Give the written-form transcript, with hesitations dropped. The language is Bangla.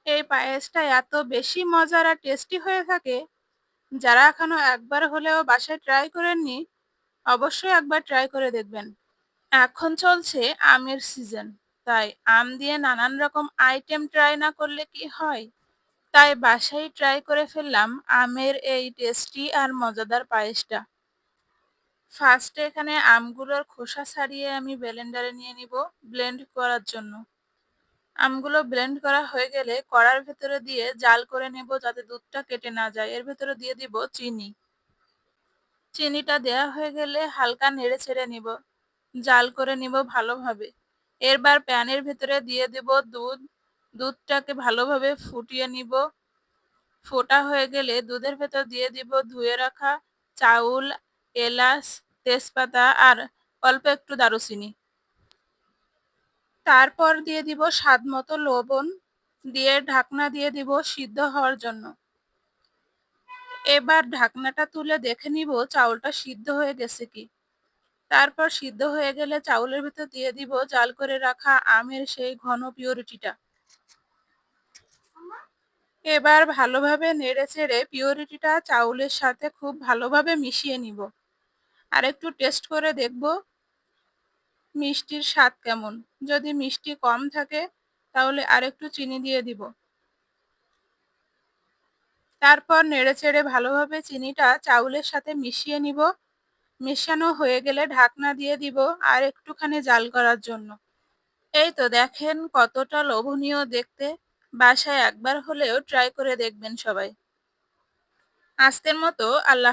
এই পায়েসটা এত বেশি মজার আর টেস্টি হয়ে থাকে, যারা এখনো একবার হলেও বাসায় ট্রাই করেননি, অবশ্যই একবার ট্রাই করে দেখবেন। এখন চলছে আমের সিজন, তাই আম দিয়ে নানান রকম আইটেম ট্রাই না করলে কি হয়। তাই বাসায় ট্রাই করে ফেললাম আমের এই টেস্টি আর মজাদার পায়েসটা। ফার্স্টে এখানে আমগুলোর খোসা ছাড়িয়ে আমি ব্লেন্ডারে নিয়ে নিব ব্লেন্ড করার জন্য। আমগুলো ব্লেন্ড করা হয়ে গেলে কড়ার ভেতরে দিয়ে জাল করে নেব যাতে দুধটা কেটে না যায়। এর ভেতরে দিয়ে দিব চিনি। চিনিটা দেয়া হয়ে গেলে হালকা নেড়ে ছেড়ে নিব, জাল করে নিব ভালোভাবে। এরবার প্যানের ভেতরে দিয়ে দেব দুধ। দুধটাকে ভালোভাবে ফুটিয়ে নিব। ফোটা হয়ে গেলে দুধের ভেতর দিয়ে দিব ধুয়ে রাখা চাউল, এলাচ, তেজপাতা আর অল্প একটু দারুচিনি। তারপর দিয়ে দিব স্বাদ মতো লবণ, দিয়ে ঢাকনা দিয়ে দিব সিদ্ধ হওয়ার জন্য। এবার ঢাকনাটা তুলে দেখে নিব চাউলটা সিদ্ধ হয়ে গেছে কি। তারপর সিদ্ধ হয়ে গেলে চাউলের ভিতর দিয়ে দিব জাল করে রাখা আমের সেই ঘন পিউরিটিটা। এবার ভালোভাবে নেড়েচেড়ে পিউরিটিটা চাউলের সাথে খুব ভালোভাবে মিশিয়ে নিব। আর একটু টেস্ট করে দেখব মিষ্টির স্বাদ কেমন। যদি মিষ্টি কম থাকে তাহলে আরেকটু চিনি দিয়ে দিব। তারপর নেড়েচেড়ে ভালোভাবে চিনিটা চাউলের সাথে মিশিয়ে নিব। মেশানো হয়ে গেলে ঢাকনা দিয়ে দিব আর একটুখানি জাল করার জন্য। এই তো দেখেন কতটা লোভনীয় দেখতে। বাসায় একবার হলেও ট্রাই করে দেখবেন সবাই। আজকের মতো আল্লাহ